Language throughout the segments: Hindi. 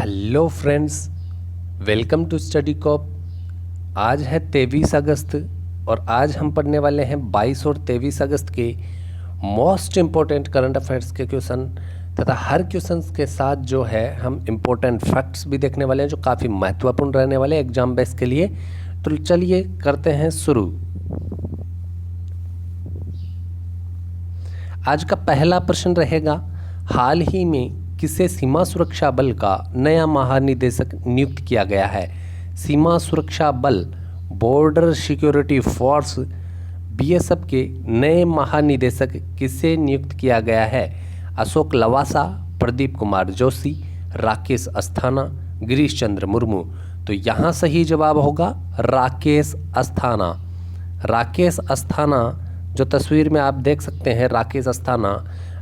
Hello friends, welcome to study cop. आज है 23 अगस्त और आज हम पढ़ने वाले हैं 22 और 23 अगस्त के मोस्ट इम्पोर्टेंट करंट अफेयर्स के क्वेश्चन तथा हर क्वेश्चन के साथ जो है हम इम्पोर्टेंट फैक्ट्स भी देखने वाले हैं जो काफ़ी महत्वपूर्ण रहने वाले हैं एग्जाम बेस के लिए। तो चलिए करते हैं शुरू। आज का पहला प्रश्न रहेगा, हाल ही में किसे सीमा सुरक्षा बल का नया महानिदेशक नियुक्त किया गया है। सीमा सुरक्षा बल बॉर्डर सिक्योरिटी फोर्स बीएसएफ के नए महानिदेशक किसे नियुक्त किया गया है। अशोक लवासा, प्रदीप कुमार जोशी, राकेश अस्थाना, गिरीश चंद्र मुर्मू। तो यहाँ सही जवाब होगा राकेश अस्थाना। राकेश अस्थाना जो तस्वीर में आप देख सकते हैं, राकेश अस्थाना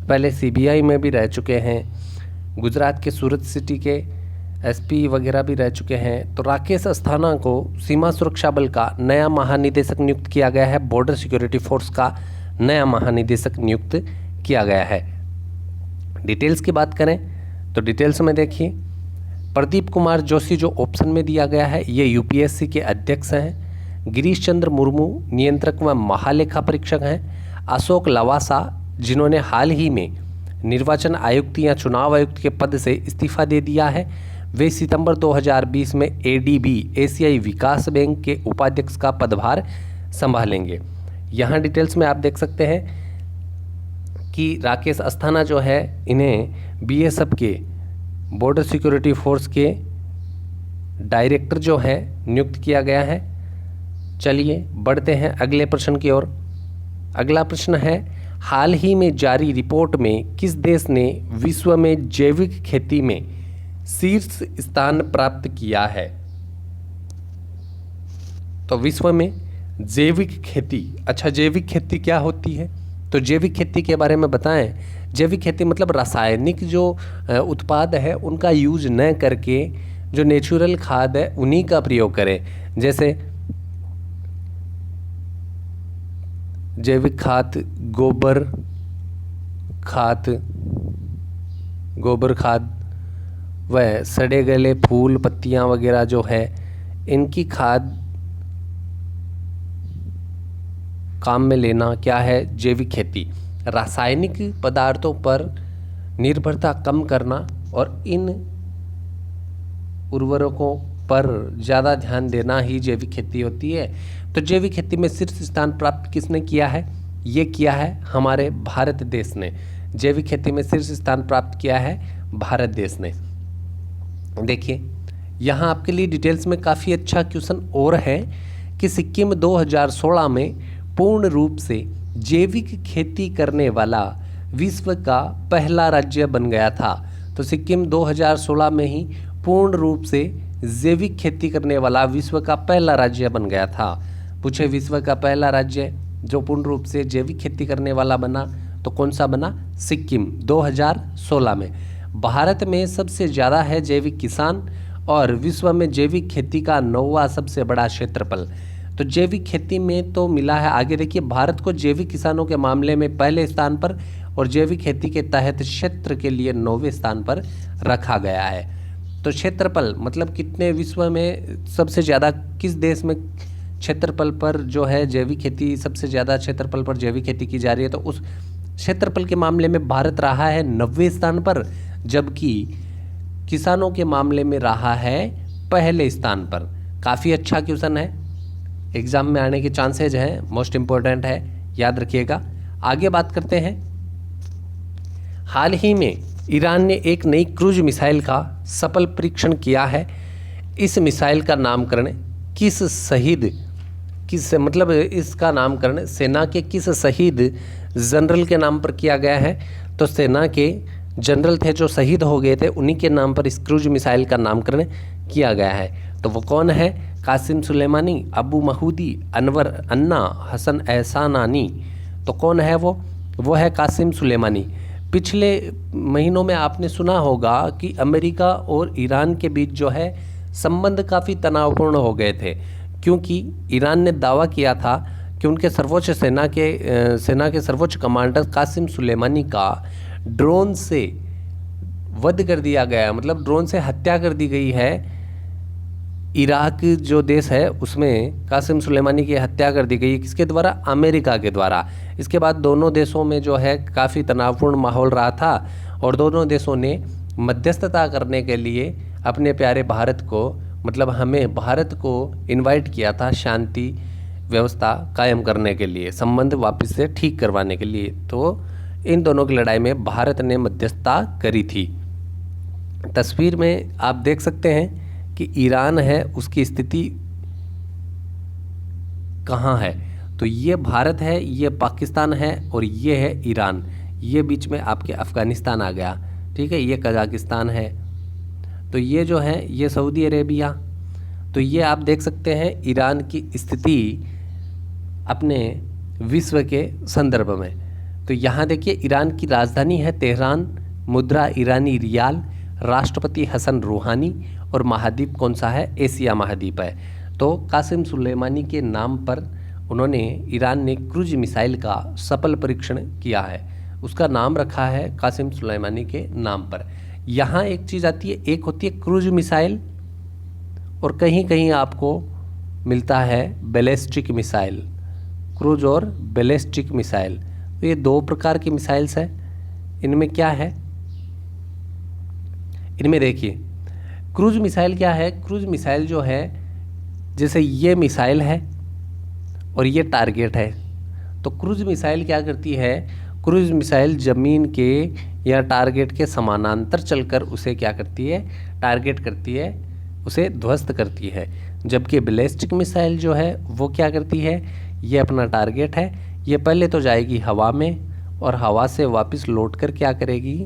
पहले सीबीआई में भी रह चुके हैं, गुजरात के सूरत सिटी के एसपी वगैरह भी रह चुके हैं। तो राकेश अस्थाना को सीमा सुरक्षा बल का नया महानिदेशक नियुक्त किया गया है, बॉर्डर सिक्योरिटी फोर्स का नया महानिदेशक नियुक्त किया गया है। डिटेल्स की बात करें तो डिटेल्स में देखिए, प्रदीप कुमार जोशी जो ऑप्शन में दिया गया है ये यूपीएससी के अध्यक्ष हैं। गिरीश चंद्र मुर्मू नियंत्रक व महालेखा परीक्षक हैं। अशोक लवासा जिन्होंने हाल ही में निर्वाचन आयुक्त या चुनाव आयुक्त के पद से इस्तीफा दे दिया है, वे सितंबर 2020 में एडीबी एशियाई विकास बैंक के उपाध्यक्ष का पदभार संभालेंगे। यहाँ डिटेल्स में आप देख सकते हैं कि राकेश अस्थाना जो है इन्हें बीएसएफ के बॉर्डर सिक्योरिटी फोर्स के डायरेक्टर जो है नियुक्त किया गया है। चलिए बढ़ते हैं अगले प्रश्न की ओर। अगला प्रश्न है, हाल ही में जारी रिपोर्ट में किस देश ने विश्व में जैविक खेती में शीर्ष स्थान प्राप्त किया है। तो विश्व में जैविक खेती, अच्छा जैविक खेती क्या होती है, तो जैविक खेती के बारे में बताएं। जैविक खेती मतलब रासायनिक जो उत्पाद है उनका यूज न करके जो नेचुरल खाद है उन्हीं का प्रयोग करें। जैसे जैविक खाद, गोबर खाद व सड़े गले फूल पत्तियां वगैरह जो है इनकी खाद काम में लेना क्या है, जैविक खेती। रासायनिक पदार्थों पर निर्भरता कम करना और इन उर्वरकों पर ज़्यादा ध्यान देना ही जैविक खेती होती है। तो जैविक खेती में शीर्ष स्थान प्राप्त किसने किया है, ये किया है हमारे भारत देश ने। जैविक खेती में शीर्ष स्थान प्राप्त किया है भारत देश ने। देखिए यहाँ आपके लिए डिटेल्स में काफ़ी अच्छा क्वेश्चन और है कि सिक्किम 2016 में पूर्ण रूप से जैविक खेती करने वाला विश्व का पहला राज्य बन गया था। तो सिक्किम 2016 में ही पूर्ण रूप से जैविक खेती करने वाला विश्व का पहला राज्य बन गया था। पूछे विश्व का पहला राज्य जो पूर्ण रूप से जैविक खेती करने वाला बना तो कौन सा बना, सिक्किम 2016 में। भारत में सबसे ज़्यादा है जैविक किसान और विश्व में जैविक खेती का 9वां सबसे बड़ा क्षेत्रफल। तो जैविक खेती में तो मिला है। आगे देखिए, भारत को जैविक किसानों के मामले में पहले स्थान पर और जैविक खेती के तहत क्षेत्र के लिए 9वें स्थान पर रखा गया है। तो क्षेत्रफल मतलब कितने विश्व में सबसे ज़्यादा किस देश में क्षेत्रफल पर जो है जैविक खेती, सबसे ज़्यादा क्षेत्रफल पर जैविक खेती की जा रही है, तो उस क्षेत्रफल के मामले में भारत रहा है 90वें स्थान पर, जबकि किसानों के मामले में रहा है पहले स्थान पर। काफ़ी अच्छा क्वेश्चन है, एग्जाम में आने के चांसेज हैं, मोस्ट इम्पोर्टेंट है, याद रखिएगा। आगे बात करते हैं। हाल ही में ईरान ने एक नई क्रूज मिसाइल का सफल परीक्षण किया है। इस मिसाइल का नामकरण इसका नामकरण सेना के किस शहीद जनरल के नाम पर किया गया है। तो सेना के जनरल थे जो शहीद हो गए थे, उन्हीं के नाम पर इस क्रूज मिसाइल का नामकरण किया गया है। तो वो कौन है, कासिम सुलेमानी, अबू महूदी, अनवर अन्ना, हसन एहसानानी। तो कौन है वो है कासिम सुलेमानी। पिछले महीनों में आपने सुना होगा कि अमेरिका और ईरान के बीच जो है संबंध काफ़ी तनावपूर्ण हो गए थे, क्योंकि ईरान ने दावा किया था कि उनके सर्वोच्च सेना के सर्वोच्च कमांडर कासिम सुलेमानी का ड्रोन से वध कर दिया गया है, मतलब ड्रोन से हत्या कर दी गई है। इराक जो देश है उसमें कासिम सुलेमानी की हत्या कर दी गई, किसके द्वारा? अमेरिका के द्वारा। इसके बाद दोनों देशों में जो है काफ़ी तनावपूर्ण माहौल रहा था और दोनों देशों ने मध्यस्थता करने के लिए अपने प्यारे भारत को, मतलब हमें भारत को इनवाइट किया था शांति व्यवस्था कायम करने के लिए, संबंध वापस से ठीक करवाने के लिए। तो इन दोनों की लड़ाई में भारत ने मध्यस्थता करी थी। तस्वीर में आप देख सकते हैं कि ईरान है, उसकी स्थिति कहाँ है? तो ये भारत है, ये पाकिस्तान है और ये है ईरान। ये बीच में आपके अफ़गानिस्तान आ गया, ठीक है, ये कजाकिस्तान है। तो ये जो है ये सऊदी अरेबिया। तो ये आप देख सकते हैं ईरान की स्थिति अपने विश्व के संदर्भ में। तो यहाँ देखिए ईरान की राजधानी है तेहरान, मुद्रा ईरानी रियाल, राष्ट्रपति हसन रूहानी और महाद्वीप कौन सा है? एशिया महाद्वीप है। तो कासिम सुलेमानी के नाम पर उन्होंने, ईरान ने क्रूज मिसाइल का सफल परीक्षण किया है, उसका नाम रखा है कासिम सुलेमानी के नाम पर। यहाँ एक चीज़ आती है, एक होती है क्रूज मिसाइल और कहीं कहीं आपको मिलता है बैलिस्टिक मिसाइल, क्रूज और बैलिस्टिक मिसाइल। तो ये दो प्रकार की मिसाइल्स हैं। इनमें क्या है? इनमें देखिए क्रूज मिसाइल क्या है? क्रूज मिसाइल जो है, जैसे ये मिसाइल है और ये टारगेट है। तो क्रूज मिसाइल क्या करती है? क्रूज मिसाइल ज़मीन के या टारगेट के समानांतर चलकर उसे क्या करती है? टारगेट करती है, उसे ध्वस्त करती है। जबकि बैलिस्टिक मिसाइल जो है वो क्या करती है? ये अपना टारगेट है, ये पहले तो जाएगी हवा में और हवा से वापस लौट कर क्या करेगी?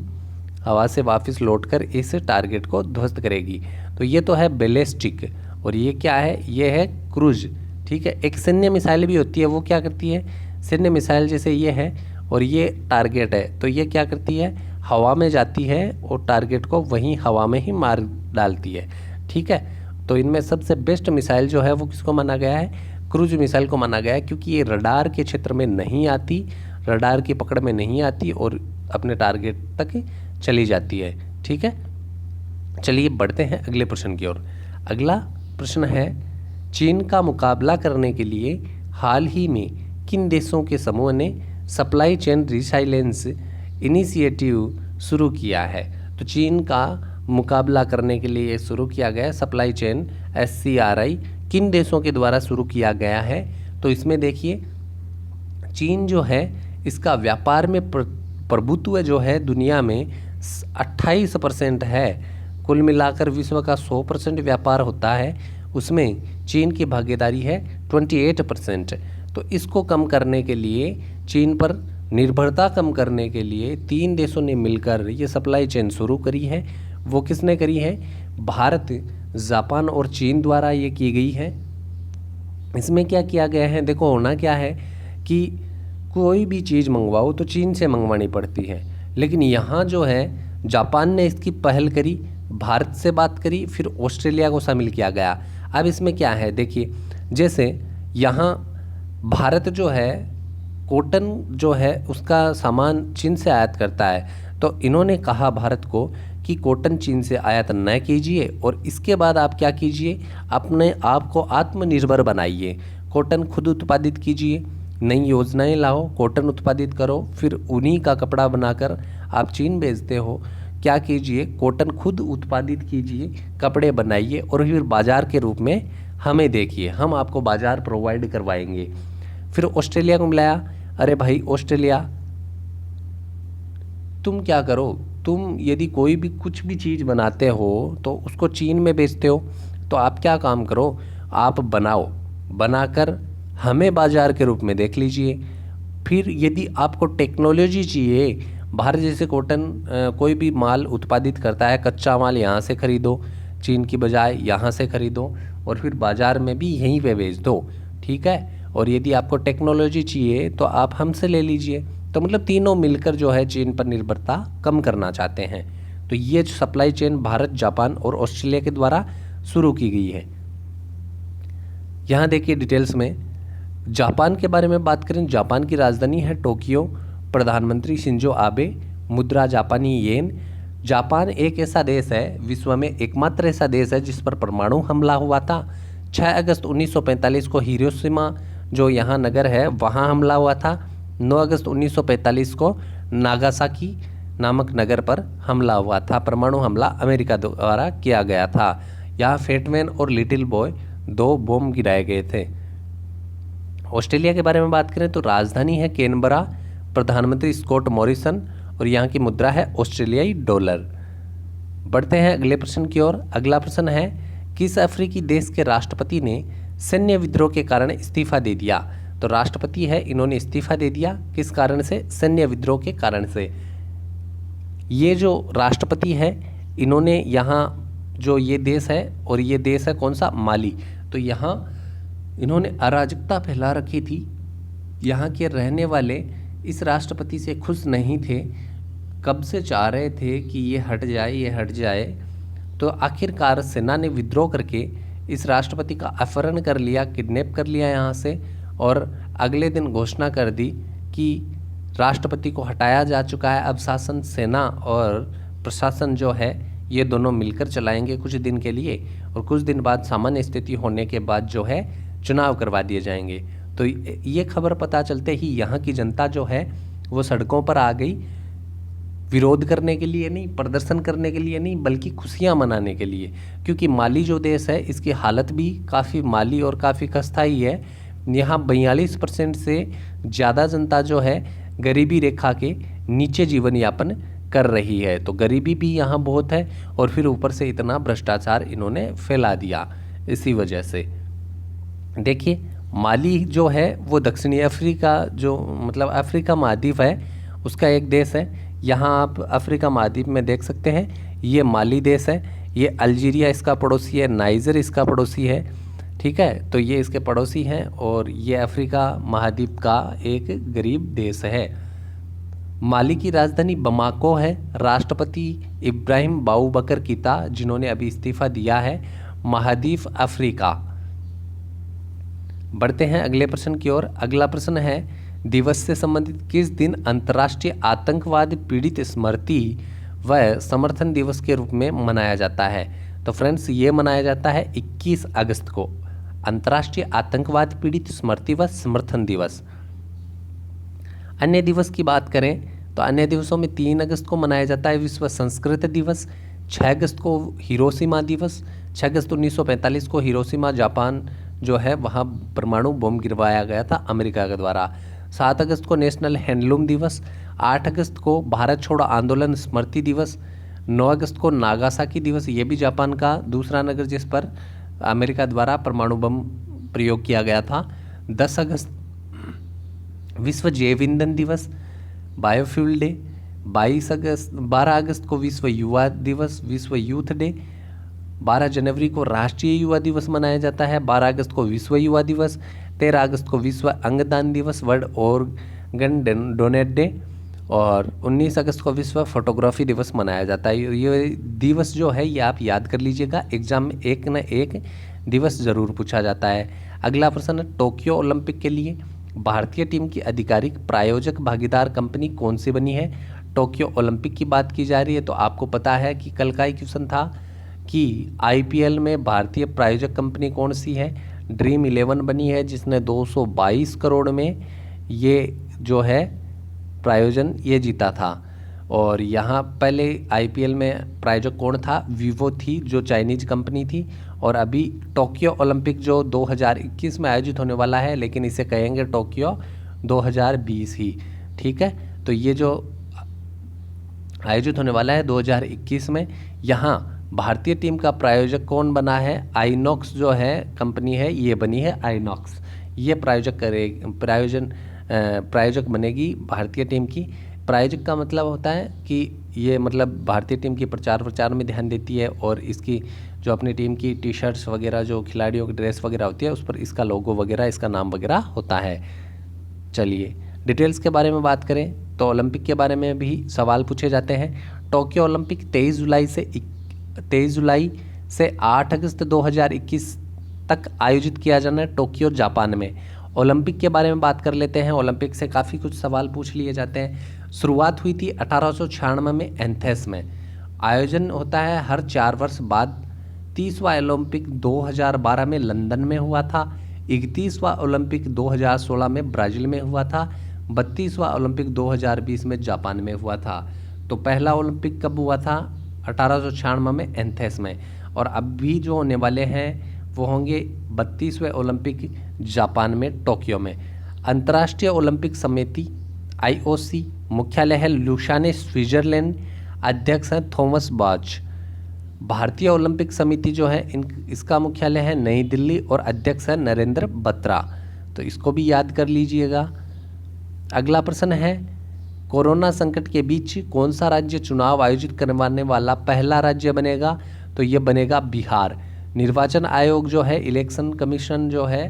हवा से वापस लौटकर इस टारगेट को ध्वस्त करेगी। तो ये तो है बैलिस्टिक और ये क्या है? ये है क्रूज, ठीक है। एक सैन्य मिसाइल भी होती है, वो क्या करती है? सैन्य मिसाइल जैसे ये है और ये टारगेट है, तो ये क्या करती है? हवा में जाती है और टारगेट को वहीं हवा में ही मार डालती है, ठीक है। तो इनमें सबसे बेस्ट मिसाइल जो है वो किसको माना गया है? क्रूज मिसाइल को माना गया है, क्योंकि ये रडार के क्षेत्र में नहीं आती, रडार की पकड़ में नहीं आती और अपने टारगेट तक चली जाती है, ठीक है। चलिए बढ़ते हैं अगले प्रश्न की ओर। अगला प्रश्न है, चीन का मुकाबला करने के लिए हाल ही में किन देशों के समूह ने सप्लाई चेन रिसाइलेंस इनिशिएटिव शुरू किया है? तो चीन का मुकाबला करने के लिए शुरू किया गया सप्लाई चेन SCRI किन देशों के द्वारा शुरू किया गया है? तो इसमें देखिए चीन जो है इसका व्यापार में प्रभुत्व जो है दुनिया में 28% है। कुल मिलाकर विश्व का 100% व्यापार होता है, उसमें चीन की भागीदारी है 28%। तो इसको कम करने के लिए, चीन पर निर्भरता कम करने के लिए 3 देशों ने मिलकर ये सप्लाई चेन शुरू करी है। वो किसने करी है? भारत, जापान और चीन द्वारा ये की गई है। इसमें क्या किया गया है? देखो होना क्या है कि कोई भी चीज़ मंगवाओ तो चीन से मंगवानी पड़ती है, लेकिन यहाँ जो है जापान ने इसकी पहल करी, भारत से बात करी, फिर ऑस्ट्रेलिया को शामिल किया गया। अब इसमें क्या है देखिए, जैसे यहाँ भारत जो है कॉटन जो है उसका सामान चीन से आयात करता है, तो इन्होंने कहा भारत को कि कॉटन चीन से आयात न कीजिए और इसके बाद आप क्या कीजिए, अपने आप को आत्मनिर्भर बनाइए, कॉटन खुद उत्पादित कीजिए, नई योजनाएं लाओ, कॉटन उत्पादित करो, फिर उन्हीं का कपड़ा बनाकर आप चीन भेजते हो। क्या कीजिए, कॉटन खुद उत्पादित कीजिए, कपड़े बनाइए और फिर बाज़ार के रूप में हमें देखिए, हम आपको बाज़ार प्रोवाइड करवाएंगे। फिर ऑस्ट्रेलिया को मिलाया, अरे भाई ऑस्ट्रेलिया तुम क्या करो, तुम यदि कोई भी कुछ भी चीज़ बनाते हो तो उसको चीन में बेचते हो, तो आप क्या काम करो, आप बनाओ, बनाकर हमें बाज़ार के रूप में देख लीजिए। फिर यदि आपको टेक्नोलॉजी चाहिए, भारत जैसे कॉटन कोई भी माल उत्पादित करता है, कच्चा माल यहाँ से खरीदो, चीन की बजाय यहाँ से खरीदो और फिर बाज़ार में भी यहीं पे बेच दो, ठीक है। और यदि आपको टेक्नोलॉजी चाहिए तो आप हमसे ले लीजिए। तो मतलब तीनों मिलकर जो है चीन पर निर्भरता कम करना चाहते हैं। तो ये सप्लाई चेन भारत, जापान और ऑस्ट्रेलिया के द्वारा शुरू की गई है। यहाँ देखिए डिटेल्स में जापान के बारे में बात करें, जापान की राजधानी है टोक्यो, प्रधानमंत्री शिंजो आबे, मुद्रा जापानी येन, जापान एक ऐसा देश है, विश्व में एकमात्र ऐसा देश है जिस पर परमाणु हमला हुआ था। 6 अगस्त 1945 को हिरोशिमा जो यहाँ नगर है वहाँ हमला हुआ था। 9 अगस्त 1945 को नागासाकी नामक नगर पर हमला हुआ था। परमाणु हमला अमेरिका द्वारा किया गया था। यहाँ फेटमैन और लिटिल बॉय 2 बम गिराए गए थे। ऑस्ट्रेलिया के बारे में बात करें तो राजधानी है कैनबरा, प्रधानमंत्री स्कॉट मॉरिसन और यहाँ की मुद्रा है ऑस्ट्रेलियाई डॉलर। बढ़ते हैं अगले प्रश्न की ओर। अगला प्रश्न है, किस अफ्रीकी देश के राष्ट्रपति ने सैन्य विद्रोह के कारण इस्तीफा दे दिया? तो राष्ट्रपति है, इन्होंने इस्तीफा दे दिया किस कारण से? सैन्य विद्रोह के कारण से। ये जो राष्ट्रपति है इन्होंने यहाँ जो ये देश है, और ये देश है कौन सा? माली। तो यहाँ इन्होंने अराजकता फैला रखी थी। यहाँ के रहने वाले इस राष्ट्रपति से खुश नहीं थे, कब से चाह रहे थे कि ये हट जाए, ये हट जाए। तो आखिरकार सेना ने विद्रोह करके इस राष्ट्रपति का अपहरण कर लिया, किडनैप कर लिया यहाँ से, और अगले दिन घोषणा कर दी कि राष्ट्रपति को हटाया जा चुका है। अब शासन, सेना और प्रशासन जो है ये दोनों मिलकर चलाएंगे कुछ दिन के लिए, और कुछ दिन बाद सामान्य स्थिति होने के बाद जो है चुनाव करवा दिए जाएंगे। तो ये खबर पता चलते ही यहाँ की जनता जो है वो सड़कों पर आ गई, विरोध करने के लिए नहीं, प्रदर्शन करने के लिए नहीं, बल्कि खुशियाँ मनाने के लिए। क्योंकि माली जो देश है इसकी हालत भी काफ़ी माली और काफ़ी खस्ताई है। यहाँ 42% से ज़्यादा जनता जो है गरीबी रेखा के नीचे जीवन यापन कर रही है। तो गरीबी भी यहाँ बहुत है, और फिर ऊपर से इतना भ्रष्टाचार इन्होंने फैला दिया। इसी वजह से देखिए, माली जो है वो दक्षिणी अफ्रीका जो मतलब अफ्रीका महाद्वीप है उसका एक देश है। यहाँ आप अफ्रीका महाद्वीप में देख सकते हैं, ये माली देश है, ये अल्जीरिया इसका पड़ोसी है, नाइजर इसका पड़ोसी है। ठीक है, तो ये इसके पड़ोसी हैं, और ये अफ्रीका महाद्वीप का एक गरीब देश है। माली की राजधानी बमाको है। राष्ट्रपति इब्राहिम बाऊबकर कीता, जिन्होंने अभी इस्तीफा दिया है। महाद्वीप अफ्रीका। बढ़ते हैं अगले प्रश्न की ओर। अगला प्रश्न है, दिवस से संबंधित किस दिन अंतर्राष्ट्रीय आतंकवाद पीड़ित स्मृति व समर्थन दिवस के रूप में मनाया जाता है? तो फ्रेंड्स, ये मनाया जाता है 21 अगस्त को, अंतर्राष्ट्रीय आतंकवाद पीड़ित स्मृति व समर्थन दिवस। अन्य दिवस की बात करें तो अन्य दिवसों में 3 अगस्त को मनाया जाता है विश्व संस्कृत दिवस, 6 अगस्त को हिरोशिमा दिवस, 6 अगस्त 1945 को हिरोशिमा जापान जो है वहाँ परमाणु बम गिरवाया गया था अमेरिका के द्वारा। 7 अगस्त को नेशनल हैंडलूम दिवस, 8 अगस्त को भारत छोड़ो आंदोलन स्मृति दिवस, 9 अगस्त को नागासाकी दिवस, ये भी जापान का दूसरा नगर जिस पर अमेरिका द्वारा परमाणु बम प्रयोग किया गया था। 10 अगस्त विश्व जैव ईंधन दिवस, बायोफ्यूल डे। 12 अगस्त को विश्व युवा दिवस, विश्व यूथ डे। 12 जनवरी को राष्ट्रीय युवा दिवस मनाया जाता है। 12 अगस्त को विश्व युवा दिवस। 13 अगस्त को विश्व अंगदान दिवस, वर्ल्ड ऑर्गन डोनेट डे। और 19 अगस्त को विश्व फोटोग्राफी दिवस मनाया जाता है। ये दिवस जो है ये आप याद कर लीजिएगा, एग्जाम में एक न एक दिवस जरूर पूछा जाता है। अगला प्रश्न है, टोक्यो ओलंपिक के लिए भारतीय टीम की आधिकारिक प्रायोजक भागीदार कंपनी कौन सी बनी है? टोक्यो ओलंपिक की बात की जा रही है, तो आपको पता है कि कल का ही क्वेश्चन था कि आईपीएल में भारतीय प्रायोजक कंपनी कौन सी है? ड्रीम 11 बनी है, जिसने 222 करोड़ में ये जो है प्रायोजन ये जीता था। और यहाँ पहले आईपीएल में प्रायोजक कौन था? वीवो थी, जो चाइनीज कंपनी थी। और अभी टोक्यो ओलंपिक जो 2021 में आयोजित होने वाला है, लेकिन इसे कहेंगे टोक्यो 2020 ही। ठीक है, तो ये जो आयोजित होने वाला है 2021 में, यहाँ भारतीय टीम का प्रायोजक कौन बना है? आइनॉक्स जो है कंपनी है, ये बनी है आइनॉक्स। ये प्रायोजक बनेगी भारतीय टीम की। प्रायोजक का मतलब होता है कि ये मतलब भारतीय टीम की प्रचार में ध्यान देती है, और इसकी जो अपनी टीम की टी शर्ट्स वगैरह, जो खिलाड़ियों की ड्रेस वगैरह होती है, उस पर इसका लोगो वगैरह, इसका नाम वगैरह होता है। चलिए डिटेल्स के बारे में बात करें तो ओलंपिक के बारे में भी सवाल पूछे जाते हैं। टोक्यो ओलंपिक 23 जुलाई से 8 अगस्त 2021 तक आयोजित किया जाना है टोक्यो जापान में। ओलंपिक के बारे में बात कर लेते हैं। ओलंपिक से काफ़ी कुछ सवाल पूछ लिए जाते हैं। शुरुआत हुई थी 1896 में एथेंस में, आयोजन होता है हर 4 वर्ष बाद। 30वां ओलंपिक 2012 में लंदन में हुआ था। 31वां ओलंपिक 2016 में ब्राज़ील में हुआ था। 32वां ओलंपिक 2020 में जापान में हुआ था। तो पहला ओलंपिक कब हुआ था? 1896 में एथेंस में। और अभी जो होने वाले हैं वो होंगे 32वें ओलंपिक जापान में, टोक्यो में। अंतर्राष्ट्रीय ओलंपिक समिति IOC मुख्यालय है लुसाने, स्विट्जरलैंड। अध्यक्ष हैं थॉमस बाच। भारतीय ओलंपिक समिति जो है इसका मुख्यालय है नई दिल्ली और अध्यक्ष है नरेंद्र बत्रा। तो इसको भी याद कर लीजिएगा। अगला प्रश्न है, कोरोना संकट के बीच कौन सा राज्य चुनाव आयोजित करवाने वाला पहला राज्य बनेगा? तो ये बनेगा बिहार। निर्वाचन आयोग जो है, इलेक्शन कमीशन जो है,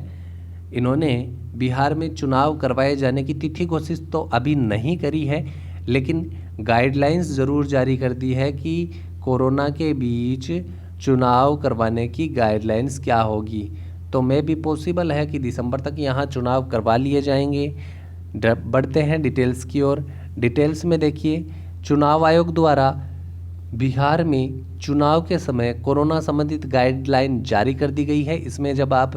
इन्होंने बिहार में चुनाव करवाए जाने की तिथि घोषित तो अभी नहीं करी है, लेकिन गाइडलाइंस ज़रूर जारी कर दी है कि कोरोना के बीच चुनाव करवाने की गाइडलाइंस क्या होगी। तो मे भी पॉसिबल है कि दिसंबर तक यहाँ चुनाव करवा लिए जाएंगे। बढ़ते हैं डिटेल्स की ओर। डिटेल्स में देखिए, चुनाव आयोग द्वारा बिहार में चुनाव के समय कोरोना संबंधित गाइडलाइन जारी कर दी गई है। इसमें जब आप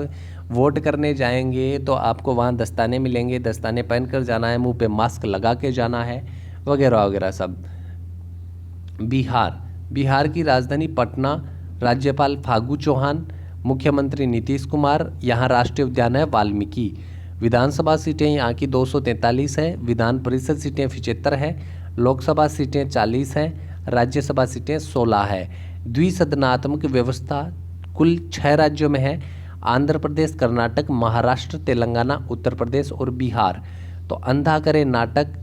वोट करने जाएंगे तो आपको वहाँ दस्ताने मिलेंगे, दस्ताने पहनकर जाना है, मुंह पे मास्क लगा के जाना है, वगैरह वगैरह सब। बिहार की राजधानी पटना। राज्यपाल फागू चौहान, मुख्यमंत्री नीतीश कुमार। यहाँ राष्ट्रीय उद्यान है वाल्मीकि। विधानसभा सीटें यहाँ की 243 है। विधान परिषद सीटें 75 है। लोकसभा सीटें 40 हैं। राज्यसभा सीटें 16 है। द्विसदनात्मक व्यवस्था कुल 6 राज्यों में है, आंध्र प्रदेश, कर्नाटक, महाराष्ट्र, तेलंगाना, उत्तर प्रदेश और बिहार। तो अंधा करे नाटक,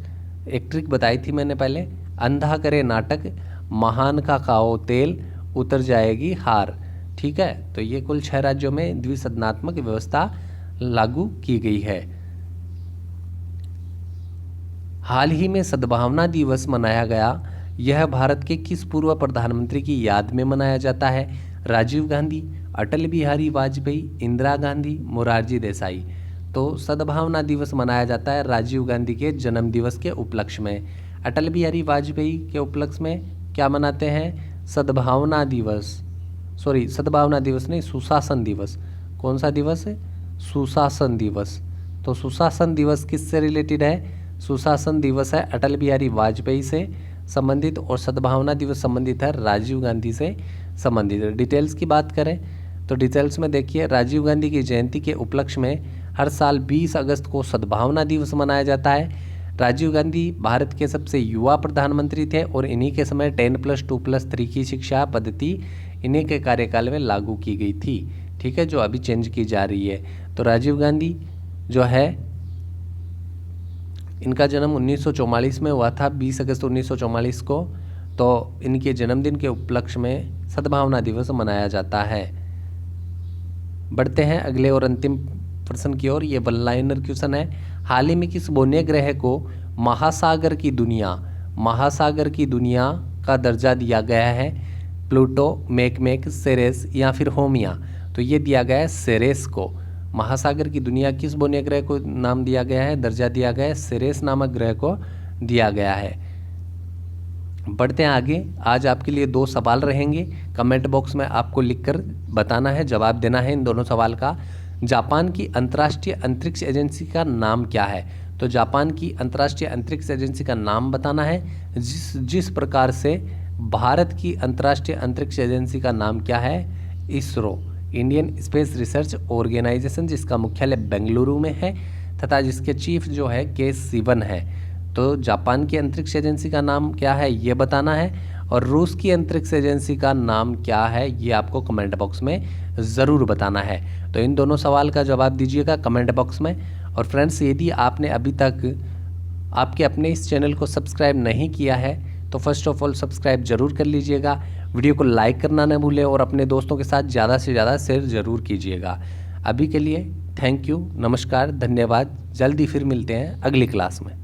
एक ट्रिक बताई थी मैंने पहले, अंधा करे नाटक, महान का खाओ तेल, उतर जाएगी हार। ठीक है, तो ये कुल 6 राज्यों में द्विसदनात्मक व्यवस्था लागू की गई है। हाल ही में सद्भावना दिवस मनाया गया। यह भारत के किस पूर्व प्रधानमंत्री की याद में मनाया जाता है? राजीव गांधी, अटल बिहारी वाजपेयी, इंदिरा गांधी, मोरारजी देसाई। तो सद्भावना दिवस मनाया जाता है राजीव गांधी के जन्म दिवस के उपलक्ष्य में। अटल बिहारी वाजपेयी के उपलक्ष्य में क्या मनाते हैं? सद्भावना दिवस। सद्भावना दिवस नहीं, सुशासन दिवस। कौन सा दिवस है? सुशासन दिवस। तो सुशासन दिवस किससे रिलेटेड है? सुशासन दिवस है अटल बिहारी वाजपेयी से संबंधित, और सद्भावना दिवस संबंधित है राजीव गांधी से संबंधित। डिटेल्स की बात करें तो डिटेल्स में देखिए, राजीव गांधी की जयंती के उपलक्ष्य में हर साल 20 अगस्त को सद्भावना दिवस मनाया जाता है। राजीव गांधी भारत के सबसे युवा प्रधानमंत्री थे और इन्हीं के समय 10+2+3 की शिक्षा पद्धति इन्हीं के कार्यकाल में लागू की गई थी। ठीक है, जो अभी चेंज की जा रही है। तो राजीव गांधी जो है, इनका जन्म 1944 में हुआ था, 20 अगस्त 1944 को। तो इनके जन्मदिन के उपलक्ष्य में सद्भावना दिवस मनाया जाता है। बढ़ते हैं अगले और अंतिम प्रश्न की ओर। ये वन लाइनर क्वेश्चन है। हाल ही में किस बोने ग्रह को महासागर की दुनिया का दर्जा दिया गया है? प्लूटो, मेकमेक, सेरेस या फिर होमिया? तो ये दिया गया है सेरेस को। महासागर की दुनिया किस बोने ग्रह को नाम दिया गया है, दर्जा दिया गया है? सेरेस नामक ग्रह को दिया गया है। बढ़ते हैं आगे। आज आपके लिए 2 सवाल रहेंगे। कमेंट बॉक्स में आपको लिखकर बताना है, जवाब देना है इन दोनों सवाल का। जापान की अंतर्राष्ट्रीय अंतरिक्ष एजेंसी का नाम क्या है? तो जापान की अंतर्राष्ट्रीय अंतरिक्ष एजेंसी का नाम बताना है। जिस प्रकार से भारत की अंतर्राष्ट्रीय अंतरिक्ष एजेंसी का नाम क्या है? ISRO, Indian space research organisation, जिसका मुख्यालय बेंगलुरु में है तथा जिसके चीफ जो है के सिवन है। तो जापान की अंतरिक्ष एजेंसी का नाम क्या है ये बताना है, और रूस की अंतरिक्ष एजेंसी का नाम क्या है ये आपको कमेंट बॉक्स में ज़रूर बताना है। तो इन दोनों सवाल का जवाब दीजिएगा कमेंट बॉक्स में। और फ्रेंड्स, यदि आपने अभी तक आपके अपने इस चैनल को सब्सक्राइब नहीं किया है तो फर्स्ट ऑफ ऑल सब्सक्राइब जरूर कर लीजिएगा। वीडियो को लाइक करना न भूलें और अपने दोस्तों के साथ ज़्यादा से ज़्यादा शेयर ज़रूर कीजिएगा। अभी के लिए थैंक यू, नमस्कार, धन्यवाद। जल्दी फिर मिलते हैं अगली क्लास में।